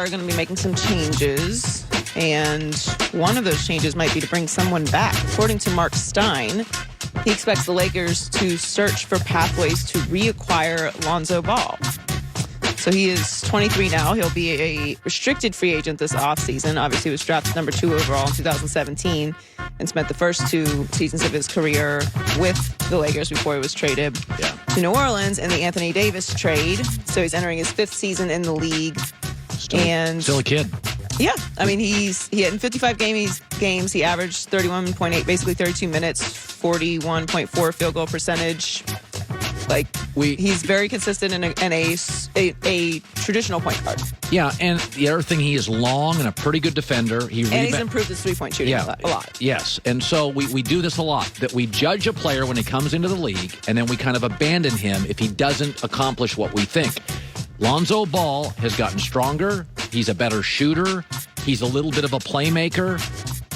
are going to be making some changes, and one of those changes might be to bring someone back. According to Mark Stein, he expects the Lakers to search for pathways to reacquire Lonzo Ball. So he is 23 now. He'll be a restricted free agent this offseason. Obviously, he was drafted number 2 overall in 2017 and spent the first 2 seasons of his career with the Lakers before he was traded to New Orleans in the Anthony Davis trade. So he's entering his 5th season in the league. Still a kid. Yeah. I mean, he had in 55 games, he averaged 31.8, basically 32 minutes, 41.4 field goal percentage. Like, he's very consistent in a traditional point guard. Yeah, and the other thing, he is long and a pretty good defender. He's improved his three-point shooting a lot. Yes, and so we do this a lot, that we judge a player when he comes into the league, and then we kind of abandon him if he doesn't accomplish what we think. Lonzo Ball has gotten stronger. He's a better shooter. He's a little bit of a playmaker.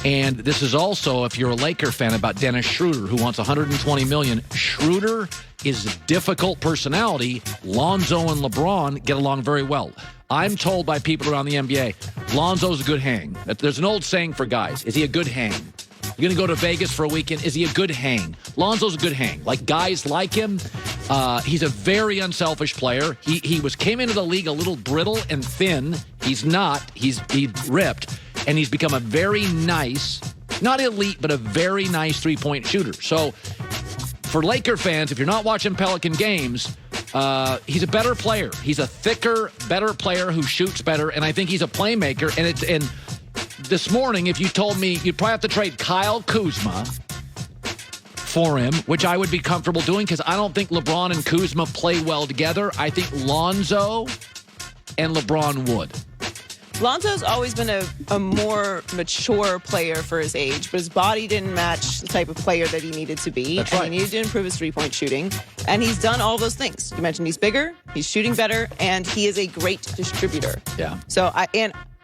And this is also, if you're a Laker fan, about Dennis Schroeder, who wants $120 million. Schroeder is a difficult personality. Lonzo and LeBron get along very well. I'm told by people around the NBA, Lonzo's a good hang. There's an old saying for guys. Is he a good hang? You're going to go to Vegas for a weekend. Is he a good hang? Lonzo's a good hang. Like, guys like him. He's a very unselfish player. He came into the league a little brittle and thin. He's not. He's ripped. And he's become a very nice, not elite, but a very nice three-point shooter. So for Laker fans, if you're not watching Pelican games, he's a better player. He's a thicker, better player who shoots better, and I think he's a playmaker. And this morning, if you told me you'd probably have to trade Kyle Kuzma for him, which I would be comfortable doing because I don't think LeBron and Kuzma play well together. I think Lonzo and LeBron would. Lonzo's always been a more mature player for his age, but his body didn't match the type of player that he needed to be. That's right. And he needed to improve his three-point shooting. And he's done all those things. You mentioned he's bigger, he's shooting better, and he is a great distributor. Yeah. So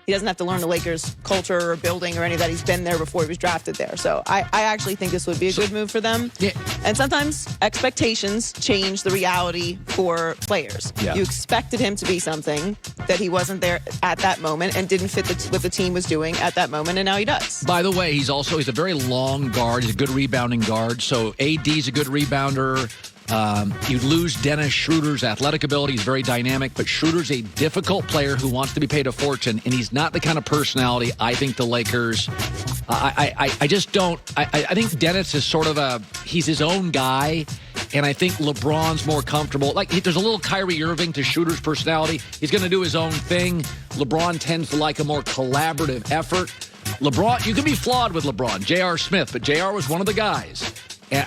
he doesn't have to learn the Lakers' culture or building or any of that. He's been there before he was drafted there. So I actually think this would be a good move for them. Yeah. And sometimes expectations change the reality for players. Yeah. You expected him to be something that he wasn't there at that moment and didn't fit what the team was doing at that moment, and now he does. By the way, he's a very long guard. He's a good rebounding guard. So AD's a good rebounder. You lose Dennis Schroeder's athletic ability. He's very dynamic, but Schroeder's a difficult player who wants to be paid a fortune, and he's not the kind of personality I think the Lakers. I just don't. I think Dennis is sort of he's his own guy, and I think LeBron's more comfortable. Like, there's a little Kyrie Irving to Schroeder's personality. He's going to do his own thing. LeBron tends to like a more collaborative effort. LeBron, you can be flawed with LeBron, J.R. Smith, but J.R. was one of the guys.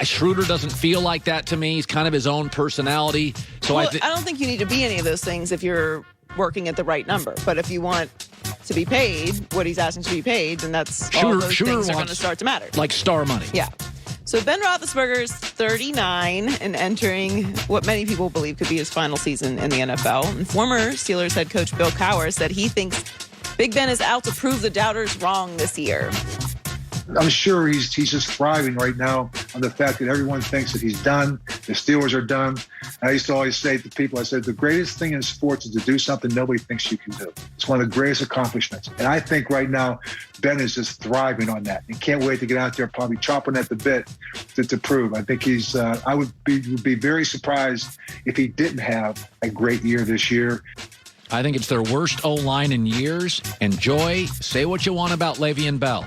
Schroeder doesn't feel like that to me. He's kind of his own personality. So I don't think you need to be any of those things if you're working at the right number. But if you want to be paid what he's asking to be paid, then all those things are going to start to matter. Like star money. Yeah. So Ben Roethlisberger's 39 and entering what many people believe could be his final season in the NFL. And former Steelers head coach Bill Cowher said he thinks Big Ben is out to prove the doubters wrong this year. I'm sure he's just thriving right now on the fact that everyone thinks that he's done. The Steelers are done. I used to always say to people, I said, the greatest thing in sports is to do something nobody thinks you can do. It's one of the greatest accomplishments. And I think right now, Ben is just thriving on that. And can't wait to get out there, probably chopping at the bit to prove. I think he's, I would be very surprised if he didn't have a great year this year. I think it's their worst O-line in years. And Joy, say what you want about Le'Veon Bell.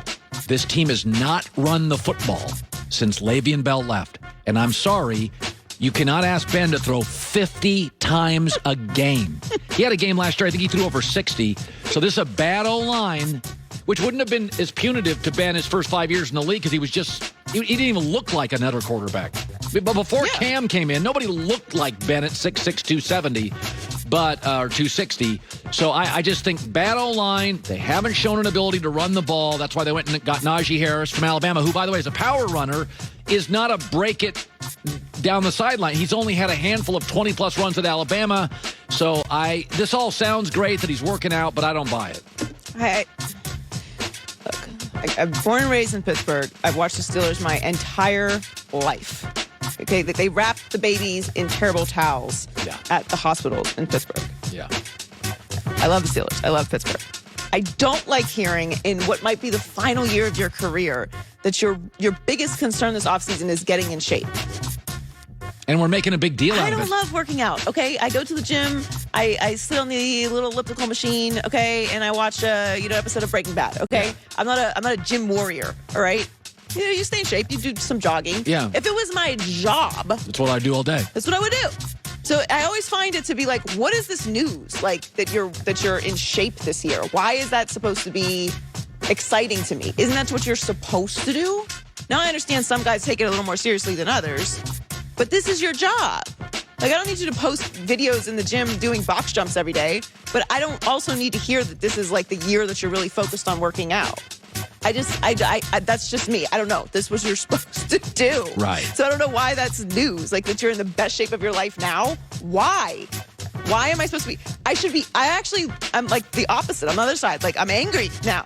This team has not run the football since Le'Veon Bell left. And I'm sorry, you cannot ask Ben to throw 50 times a game. He had a game last year, I think he threw over 60. So this is a bad O-line, which wouldn't have been as punitive to Ben his first 5 years in the league because he didn't even look like another quarterback. But before Cam came in, nobody looked like Ben at 6'6", 270. Or 260. So I just think bad O-line. They haven't shown an ability to run the ball. That's why they went and got Najee Harris from Alabama, who, by the way, is a power runner, is not a break it down the sideline. He's only had a handful of 20-plus runs at Alabama. So this all sounds great that he's working out, but I don't buy it. Look, I'm born and raised in Pittsburgh. I've watched the Steelers my entire life. Okay, they wrap the babies in terrible towels at the hospitals in Pittsburgh. Yeah. I love the Steelers. I love Pittsburgh. I don't like hearing in what might be the final year of your career that your biggest concern this offseason is getting in shape. And we're making a big deal out of it. I don't love working out, okay? I go to the gym. I sit on the little elliptical machine, okay? And I watch an episode of Breaking Bad, okay? Yeah. I'm not a gym warrior, all right? You stay in shape. You do some jogging. Yeah. If it was my job. That's what I do all day. That's what I would do. So I always find it to be like, what is this news? Like that you're in shape this year. Why is that supposed to be exciting to me? Isn't that what you're supposed to do? Now I understand some guys take it a little more seriously than others, but this is your job. Like I don't need you to post videos in the gym doing box jumps every day, but I don't also need to hear that this is like the year that you're really focused on working out. I that's just me. I don't know. This was what you're supposed to do. Right. So I don't know why that's news. Like that you're in the best shape of your life now. Why? Why am I supposed to be? I'm like the opposite. I'm the other side. Like I'm angry now.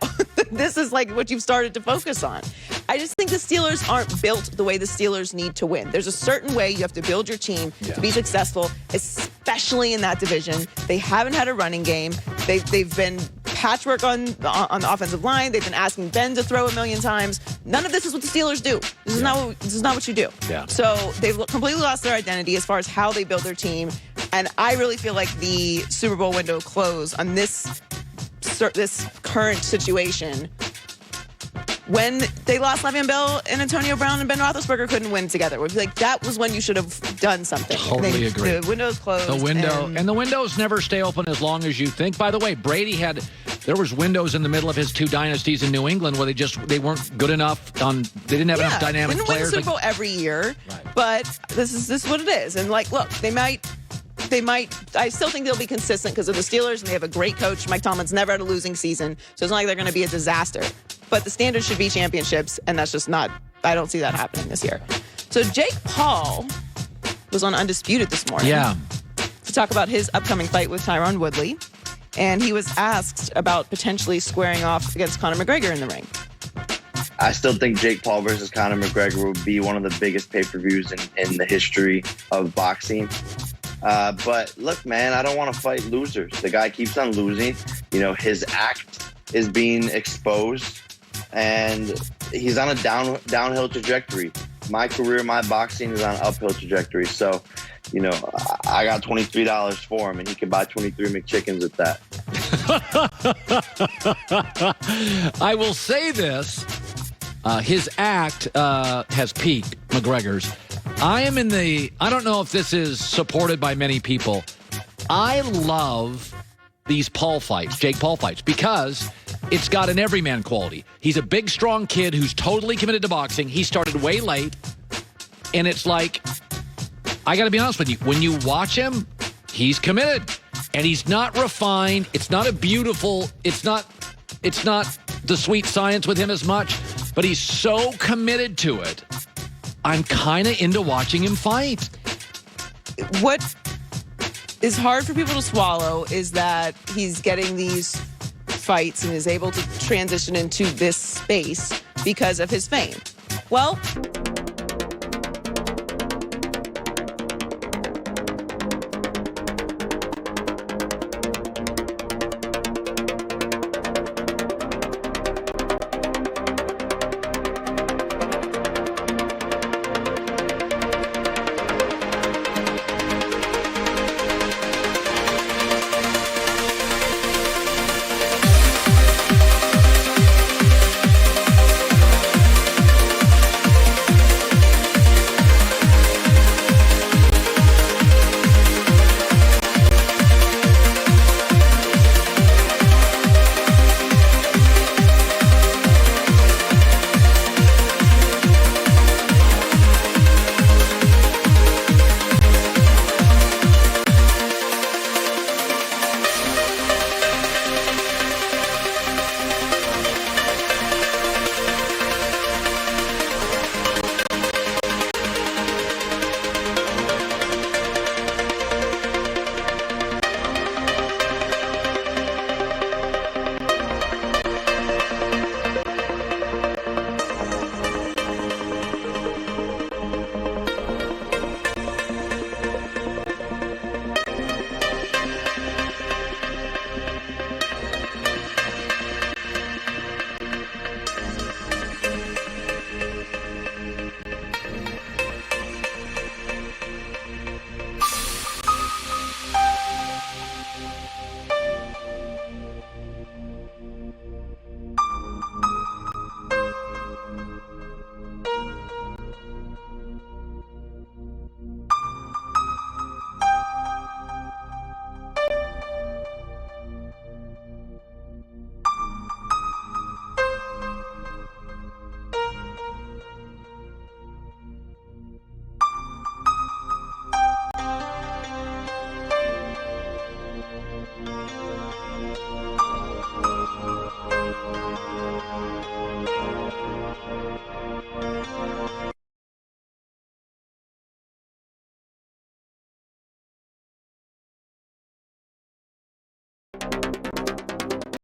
This is like what you've started to focus on. I just think the Steelers aren't built the way the Steelers need to win. There's a certain way you have to build your team to be successful, especially in that division. They haven't had a running game. They've been patchwork on the offensive line. They've been asking Ben to throw a million times. None of this is what the Steelers do. This is not what you do. Yeah. So they've completely lost their identity as far as how they build their team. And I really feel like the Super Bowl window closed on this current situation. When they lost Le'Veon Bell and Antonio Brown and Ben Roethlisberger couldn't win together. We'd be like, that was when you should have done something. Totally agree. The window's closed. And the windows never stay open as long as you think. By the way, Brady there was windows in the middle of his two dynasties in New England where they weren't good enough they didn't have enough dynamic didn't players. Win the Super Bowl every year, right. But this is what it is. And like, look, they might. I still think they'll be consistent because of the Steelers, and they have a great coach. Mike Tomlin's never had a losing season, so it's not like they're going to be a disaster. But the standard should be championships, and that's just not. I don't see that happening this year. So Jake Paul was on Undisputed this morning. Yeah. To talk about his upcoming fight with Tyron Woodley, and he was asked about potentially squaring off against Conor McGregor in the ring. I still think Jake Paul versus Conor McGregor would be one of the biggest pay-per-views in the history of boxing. But look, man, I don't want to fight losers. The guy keeps on losing. His act is being exposed, and he's on a downhill trajectory. My career, my boxing is on an uphill trajectory. So, I got $23 for him, and he can buy 23 McChickens at that. I will say this. His act has peaked, McGregor's. I don't know if this is supported by many people. I love these Jake Paul fights, because it's got an everyman quality. He's a big, strong kid who's totally committed to boxing. He started way late, and it's like, I got to be honest with you, when you watch him, he's committed, and he's not refined. It's not it's not the sweet science with him as much, but he's so committed to it. I'm kind of into watching him fight. What is hard for people to swallow is that he's getting these fights and is able to transition into this space because of his fame. Well,